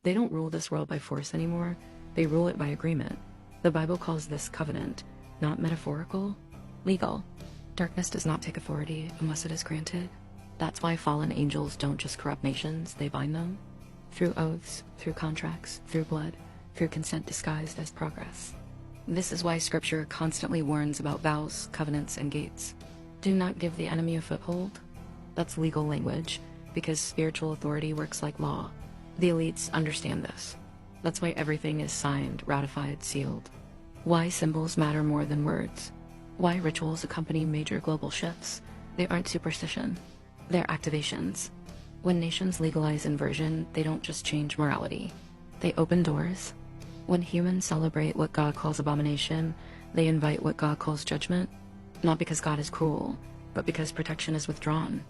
They don't rule this world by force anymore, they rule it by agreement. The Bible calls this covenant, not metaphorical, legal. Darkness does not take authority unless it is granted. That's why fallen angels don't just corrupt nations, they bind them. Through oaths, through contracts, through blood, through consent disguised as progress. This is why scripture constantly warns about vows, covenants, and gates. Do not give the enemy a foothold. That's legal language, because spiritual authority works like law. The elites understand this. That's why everything is signed, ratified, sealed. Why symbols matter more than words. Why rituals accompany major global shifts. They aren't superstition. They're activations. When nations legalize inversion, they don't just change morality. They open doors. When humans celebrate what God calls abomination, they invite what God calls judgment. Not because God is cruel, but because protection is withdrawn.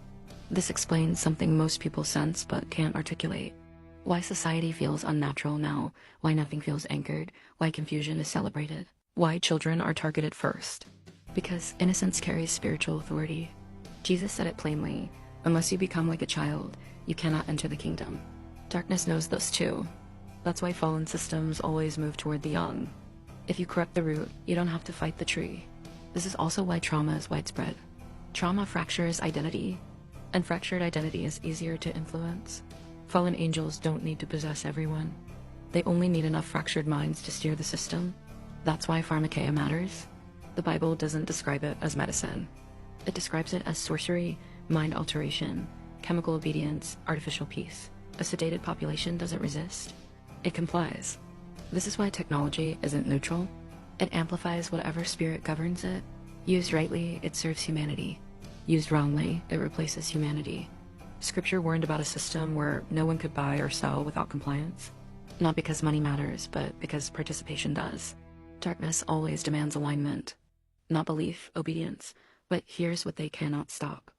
This explains something most people sense but can't articulate. Why society feels unnatural now, why nothing feels anchored, why confusion is celebrated, why children are targeted first. Because innocence carries spiritual authority. Jesus said it plainly, unless you become like a child, you cannot enter the kingdom. Darkness knows this too. That's why fallen systems always move toward the young. If you corrupt the root, you don't have to fight the tree. This is also why trauma is widespread. Trauma fractures identity, and fractured identity is easier to influence. Fallen angels don't need to possess everyone. They only need enough fractured minds to steer the system. That's why pharmakeia matters. The Bible doesn't describe it as medicine. It describes it as sorcery, mind alteration, chemical obedience, artificial peace. A sedated population doesn't resist. It complies. This is why technology isn't neutral. It amplifies whatever spirit governs it. Used rightly, it serves humanity. Used wrongly, it replaces humanity. Scripture warned about a system where no one could buy or sell without compliance. Not because money matters, but because participation does. Darkness always demands alignment. Not belief, obedience, but here's what they cannot stop.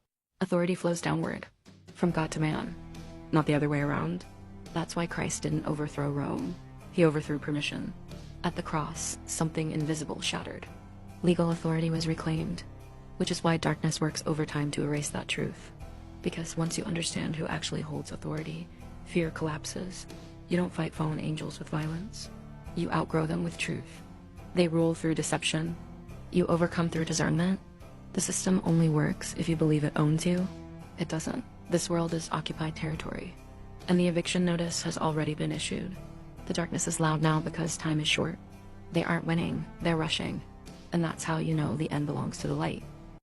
Authority flows downward, from God to man, not the other way around. That's why Christ didn't overthrow Rome. He overthrew permission. At the cross, something invisible shattered. Legal authority was reclaimed, which is why darkness works overtime to erase that truth. Because once you understand who actually holds authority, fear collapses. You don't fight fallen angels with violence. You outgrow them with truth. They rule through deception. You overcome through discernment. The system only works if you believe it owns you. It doesn't. This world is occupied territory, and the eviction notice has already been issued. The darkness is loud now because time is short. They aren't winning, they're rushing. And that's how you know the end belongs to the light.